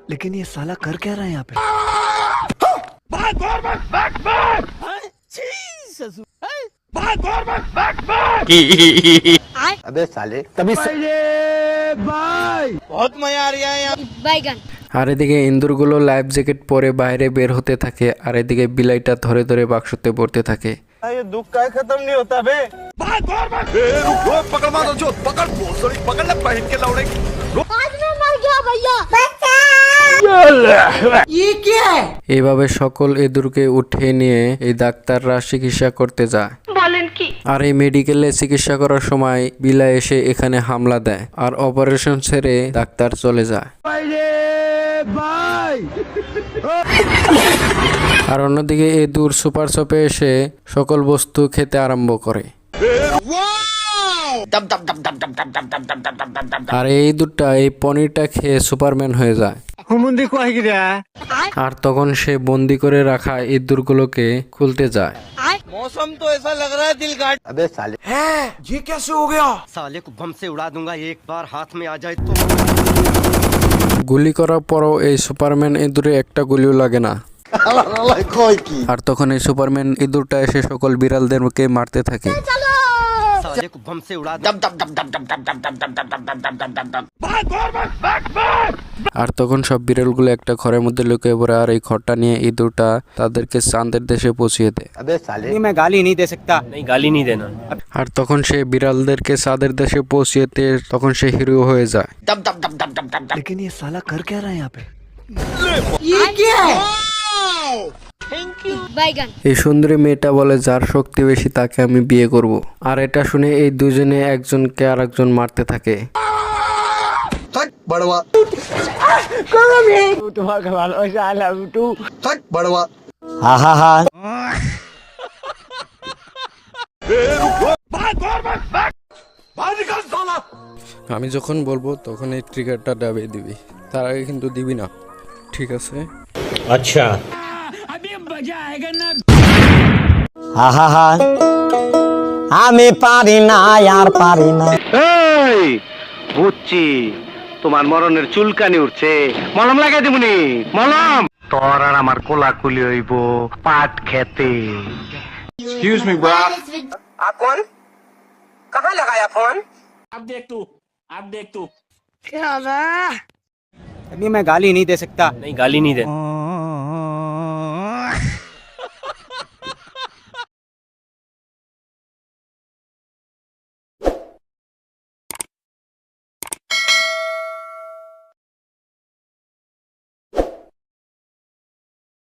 लेकिन ये साला कर क्या रहा है यहाँ पे? अबे साले तभी बैगन। আর এদিকে ইন্দুরগুলো লাইফ জ্যাকেট পরে বাইরে বের হতে থাকে আর এদিকে বিলাইটা ধরে ধরে বাক্সতে পড়তে থাকে। ये दुख का खत्म नहीं होता बे। पकड़ मारो जो पकड़ भोसड़ी पकड़ ले पहन के लौड़े। आज मैं मर गया भैया। ये क्या है? এইভাবে সকল ইঁদুরকে উঠিয়ে নিয়ে এই ডাক্তাররা চিকিৎসা করতে যায়। বলেন কি? আর এই মেডিকেলে চিকিৎসা করার সময় বিলাই এসে এখানে হামলা দেয় আর অপারেশন ছেড়ে ডাক্তার চলে যায়। আর অন্যদিকে ইঁদুর সুপার শপে এসে সকল বস্তু খেতে আরম্ভ করে। আর এই ইঁদুরটা এই পনিরটা খেয়ে সুপারম্যান হয়ে যায়। আর তখন সে বন্দি করে রাখা ইঁদুরগুলোকে খুলতে যায়। मौसम तो ऐसा लग रहा है दिल गाड़। अबे साले हैं ये कैसे हो गया? साले को बम से उड़ा दूंगा एक बार हाथ में आ जाए तो। গুলি করার পরও এই সুপারম্যান ইঁদুরে একটা গুলিও লাগে না। আর তখন এই সুপারম্যান ইঁদুরটা এসে সকল বিড়ালদেরকে মারতে থাকে। साले को बम से उड़ा আর তখন সব বিড়ালগুলো একটা ঘরের মধ্যে লুকিয়ে পড়ে আর এই ঘরটা নিয়ে ইঁদুরটা তাদেরকে চাঁদের দেশে পৌঁছিয়ে দেয়। अबे साले मैं गाली नहीं दे सकता। नहीं गाली नहीं देना। আর তখন সে বিড়ালদেরকে চাঁদের দেশে পৌঁছিয়েতে তখন সে হিরো হয়ে যায়। लेकिन ये साला कर क्या रहा है यहाँ पे? ये क्या है? बैगन। এই সুন্দরী মেয়েটা বলে যার শক্তি বেশি তাকে আমি বিয়ে করব। আর এটা শুনে এই দুজনে একজনকে আর একজন মারতে থাকে। बड़वा बड़वा हाँ हाँ हाँ আমি যখন বলবো তখন এই ট্রিগারটা দাবিয়ে দিবি, তার আগে কিন্তু দিবি না, ঠিক আছে? अच्छा हाँ हाँ हाँ আমি পারি না আর পারি না। এই বুঝছি তোমার মরণের চুলকানি উঠছে, মলম লাগাই দিবনি। মলম তোর আর আমার কোলাকুলি হইব পাট খেতে। এক্সকিউজ মি ব্রা आप कौन कहाँ लगाया फोन? अब देख तू क्या बा? अभी मैं गाली नहीं दे सकता। नहीं गाली नहीं दे